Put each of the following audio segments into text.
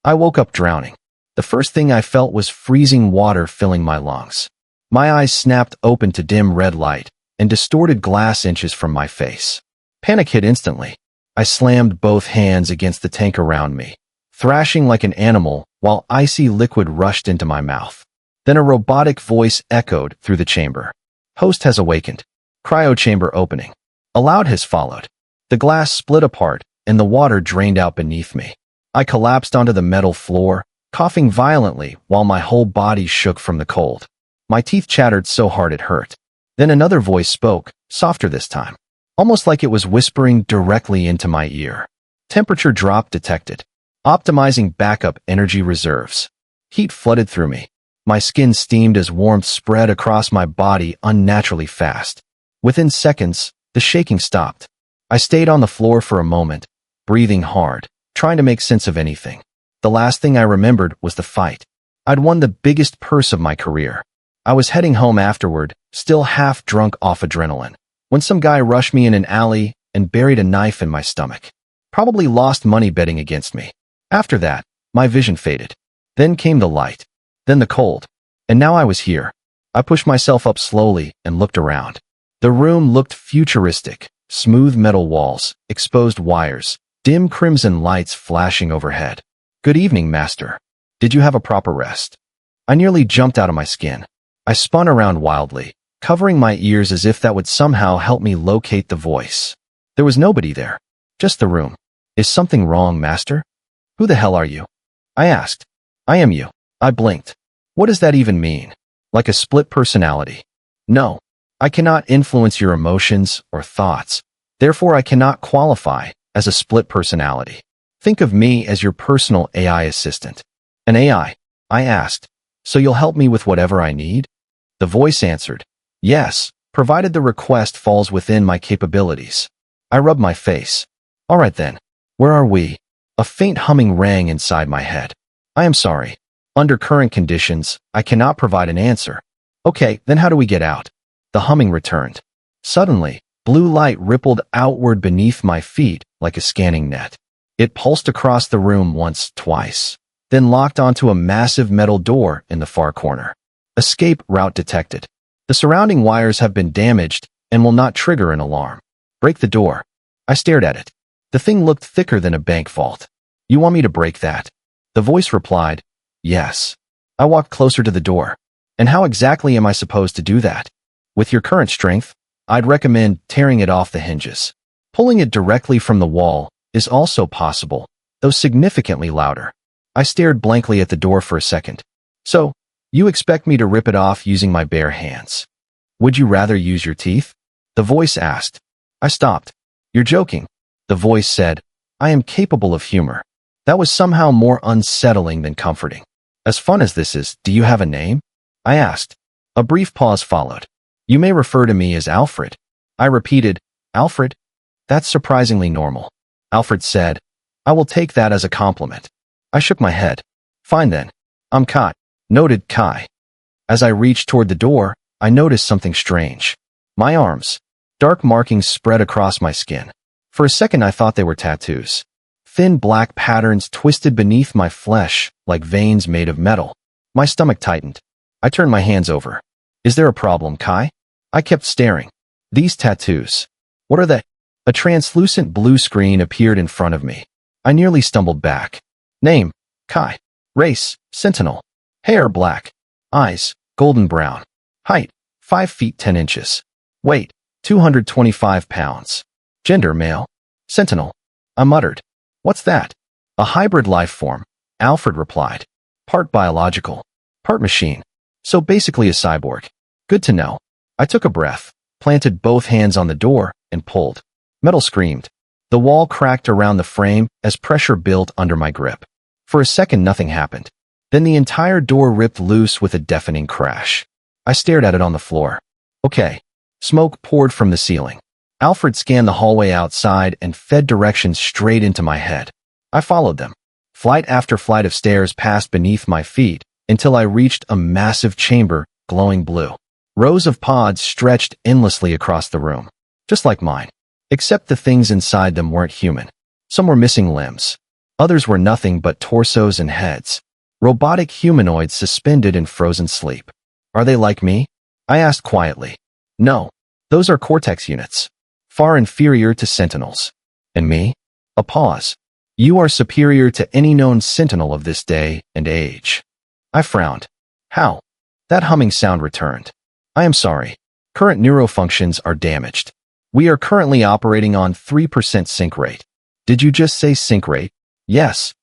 I woke up drowning. The first thing I felt was freezing water filling my lungs. My eyes snapped open to dim red light and distorted glass inches from my face. Panic hit instantly. I slammed both hands against the tank around me, thrashing like an animal while icy liquid rushed into my mouth. Then a robotic voice echoed through the chamber. Host has awakened. Cryo chamber opening. A loud hiss followed. The glass split apart and the water drained out beneath me. I collapsed onto the metal floor, coughing violently while my whole body shook from the cold. My teeth chattered so hard it hurt. Then another voice spoke, softer this time, almost like it was whispering directly into my ear. Temperature drop detected. Optimizing backup energy reserves. Heat flooded through me. My skin steamed as warmth spread across my body unnaturally fast. Within seconds, the shaking stopped. I stayed on the floor for a moment, breathing hard, trying to make sense of anything. The last thing I remembered was the fight. I'd won the biggest purse of my career. I was heading home afterward, still half drunk off adrenaline, when some guy rushed me in an alley and buried a knife in my stomach. Probably lost money betting against me. After that, my vision faded. Then came the light. Then the cold. And now I was here. I pushed myself up slowly and looked around. The room looked futuristic. Smooth metal walls, exposed wires, dim crimson lights flashing overhead. Good evening, Master. Did you have a proper rest? I nearly jumped out of my skin. I spun around wildly, covering my ears as if that would somehow help me locate the voice. There was nobody there. Just the room. Is something wrong, Master? Who the hell are you? I asked. I am you. I blinked. What does that even mean? Like a split personality? No. I cannot influence your emotions or thoughts. Therefore, I cannot qualify as a split personality. Think of me as your personal AI assistant. An AI? I asked. So you'll help me with whatever I need? The voice answered. Yes, provided the request falls within my capabilities. I rubbed my face. All right then. Where are we? A faint humming rang inside my head. I am sorry. Under current conditions, I cannot provide an answer. Okay, then how do we get out? The humming returned. Suddenly, blue light rippled outward beneath my feet like a scanning net. It pulsed across the room once, twice, then locked onto a massive metal door in the far corner. Escape route detected. The surrounding wires have been damaged and will not trigger an alarm. Break the door. I stared at it. The thing looked thicker than a bank vault. You want me to break that? The voice replied, yes. I walked closer to the door. And how exactly am I supposed to do that? With your current strength, I'd recommend tearing it off the hinges. Pulling it directly from the wall is also possible, though significantly louder. I stared blankly at the door for a second. So, you expect me to rip it off using my bare hands? Would you rather use your teeth? The voice asked. I stopped. You're joking. The voice said, I am capable of humor. That was somehow more unsettling than comforting. As fun as this is, do you have a name? I asked. A brief pause followed. You may refer to me as Alfred. I repeated, Alfred? That's surprisingly normal. Alfred said, I will take that as a compliment. I shook my head. Fine then. I'm Kai. Noted Kai. As I reached toward the door, I noticed something strange. My arms. Dark markings spread across my skin. For a second I thought they were tattoos. Thin black patterns twisted beneath my flesh like veins made of metal. My stomach tightened. I turned my hands over. Is there a problem, Kai? I kept staring. These tattoos. What are they? A translucent blue screen appeared in front of me. I nearly stumbled back. Name, Kai. Race, Sentinel. Hair, black. Eyes, golden brown. Height, 5 feet 10 inches. Weight, 225 pounds. Gender, male. Sentinel. I muttered. What's that? A hybrid life form, Alfred replied. Part biological, part machine. So basically a cyborg. Good to know. I took a breath, planted both hands on the door, and pulled. Metal screamed. The wall cracked around the frame as pressure built under my grip. For a second, nothing happened. Then the entire door ripped loose with a deafening crash. I stared at it on the floor. Okay. Smoke poured from the ceiling. Alfred scanned the hallway outside and fed directions straight into my head. I followed them. Flight after flight of stairs passed beneath my feet until I reached a massive chamber, glowing blue. Rows of pods stretched endlessly across the room, just like mine, except the things inside them weren't human. Some were missing limbs. Others were nothing but torsos and heads. Robotic humanoids suspended in frozen sleep. Are they like me? I asked quietly. No. Those are Cortex units. Far inferior to Sentinels. And me? A pause. You are superior to any known Sentinel of this day and age. I frowned. How? That humming sound returned. I am sorry. Current neurofunctions are damaged. We are currently operating on 3% sync rate. Did you just say sync rate? Yes.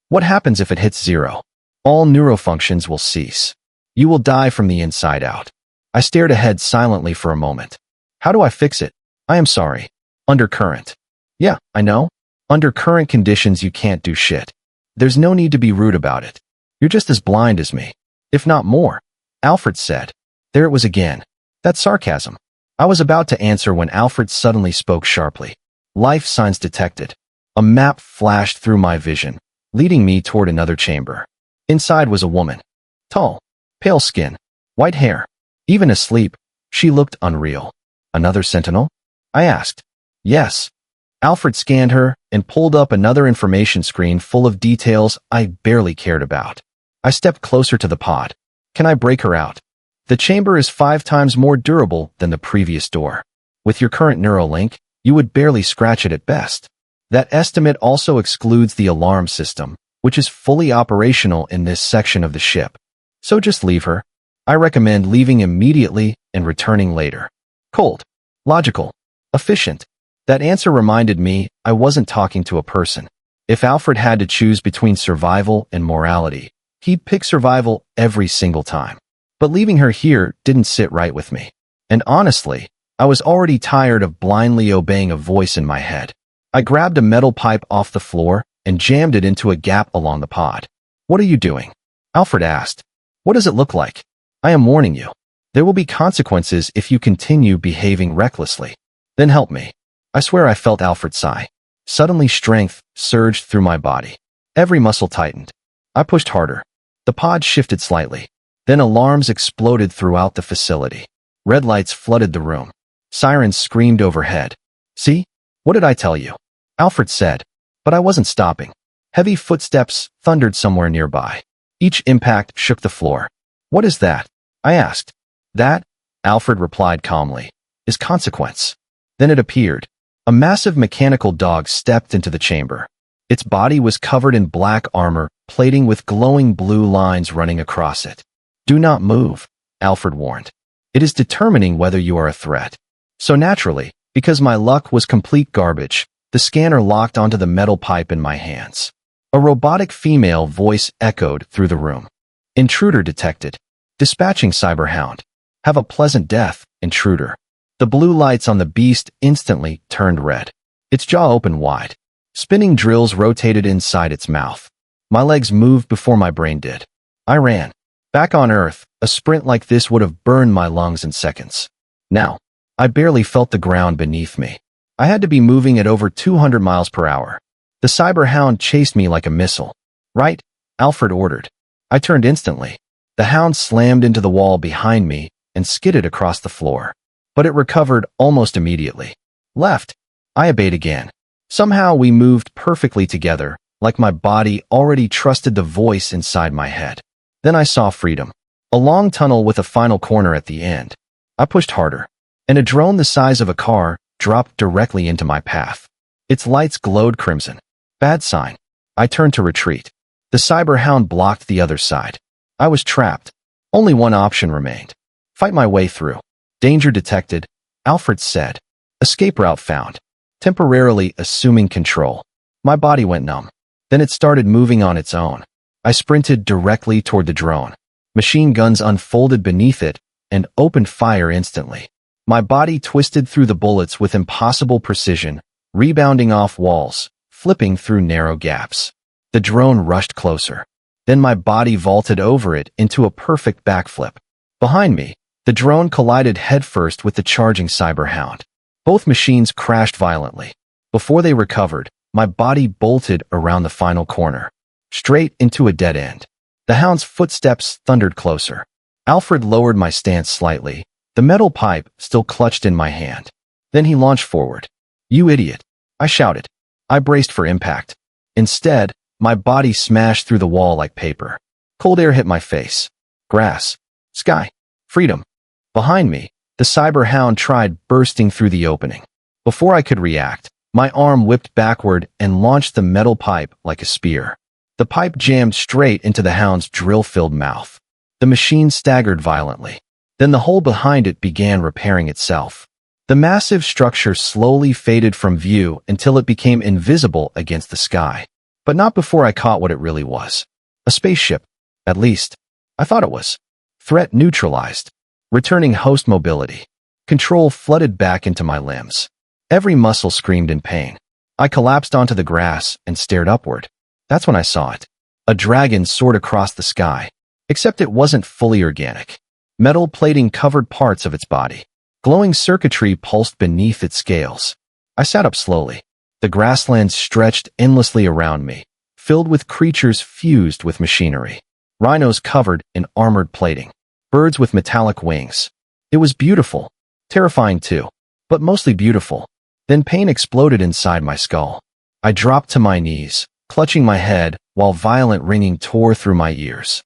What happens if it hits 0? All neurofunctions will cease. You will die from the inside out. I stared ahead silently for a moment. How do I fix it? I am sorry. Under current. Yeah, I know. Under current conditions you can't do shit. There's no need to be rude about it. You're just as blind as me. If not more. Alfred said. There it was again. That's sarcasm. I was about to answer when Alfred suddenly spoke sharply. Life signs detected. A map flashed through my vision, leading me toward another chamber. Inside was a woman. Tall, pale skin, white hair. Even asleep, she looked unreal. Another Sentinel? I asked. Yes. Alfred scanned her and pulled up another information screen full of details I barely cared about. I stepped closer to the pod. Can I break her out? The chamber is 5 times more durable than the previous door. With your current Neuralink, you would barely scratch it at best. That estimate also excludes the alarm system, which is fully operational in this section of the ship. So just leave her. I recommend leaving immediately and returning later. Cold. Logical. Efficient. That answer reminded me I wasn't talking to a person. If Alfred had to choose between survival and morality, he'd pick survival every single time. But leaving her here didn't sit right with me. And honestly, I was already tired of blindly obeying a voice in my head. I grabbed a metal pipe off the floor and jammed it into a gap along the pod. What are you doing? Alfred asked. What does it look like? I am warning you. There will be consequences if you continue behaving recklessly. Then help me. I swear I felt Alfred sigh. Suddenly strength surged through my body. Every muscle tightened. I pushed harder. The pod shifted slightly. Then alarms exploded throughout the facility. Red lights flooded the room. Sirens screamed overhead. See? What did I tell you? Alfred said. But I wasn't stopping. Heavy footsteps thundered somewhere nearby. Each impact shook the floor. What is that? I asked. That, Alfred replied calmly, is consequence. Then it appeared. A massive mechanical dog stepped into the chamber. Its body was covered in black armor, plating with glowing blue lines running across it. Do not move, Alfred warned. It is determining whether you are a threat. So naturally, because my luck was complete garbage, the scanner locked onto the metal pipe in my hands. A robotic female voice echoed through the room. Intruder detected. Dispatching Cyberhound. Have a pleasant death, intruder. The blue lights on the beast instantly turned red. Its jaw opened wide. Spinning drills rotated inside its mouth. My legs moved before my brain did. I ran. Back on Earth, a sprint like this would have burned my lungs in seconds. Now, I barely felt the ground beneath me. I had to be moving at over 200 miles per hour. The Cyberhound chased me like a missile. Right? Alfred ordered. I turned instantly. The hound slammed into the wall behind me and skidded across the floor. But it recovered almost immediately. Left. I obeyed again. Somehow we moved perfectly together, like my body already trusted the voice inside my head. Then I saw freedom. A long tunnel with a final corner at the end. I pushed harder. And a drone the size of a car dropped directly into my path. Its lights glowed crimson. Bad sign. I turned to retreat. The Cyberhound blocked the other side. I was trapped. Only one option remained. Fight my way through. Danger detected, Alfred said. Escape route found. Temporarily assuming control. My body went numb. Then it started moving on its own. I sprinted directly toward the drone. Machine guns unfolded beneath it and opened fire instantly. My body twisted through the bullets with impossible precision, rebounding off walls, flipping through narrow gaps. The drone rushed closer. Then my body vaulted over it into a perfect backflip. Behind me, the drone collided headfirst with the charging Cyberhound. Both machines crashed violently. Before they recovered, my body bolted around the final corner, straight into a dead end. The hound's footsteps thundered closer. Alfred lowered my stance slightly, the metal pipe still clutched in my hand. Then he launched forward. You idiot! I shouted. I braced for impact. Instead, My body smashed through the wall like paper. Cold air hit my face. Grass. Sky. Freedom. Behind me, the cyber hound tried bursting through the opening. Before I could react, my arm whipped backward and launched the metal pipe like a spear. The pipe jammed straight into the hound's drill-filled mouth. The machine staggered violently. Then the hole behind it began repairing itself. The massive structure slowly faded from view until it became invisible against the sky. But not before I caught what it really was. A spaceship. At least, I thought it was. Threat neutralized. Returning host mobility. Control flooded back into my limbs. Every muscle screamed in pain. I collapsed onto the grass and stared upward. That's when I saw it. A dragon soared across the sky. Except it wasn't fully organic. Metal plating covered parts of its body. Glowing circuitry pulsed beneath its scales. I sat up slowly. The grassland stretched endlessly around me, filled with creatures fused with machinery. Rhinos covered in armored plating. Birds with metallic wings. It was beautiful. Terrifying too, but mostly beautiful. Then pain exploded inside my skull. I dropped to my knees, clutching my head, while violent ringing tore through my ears.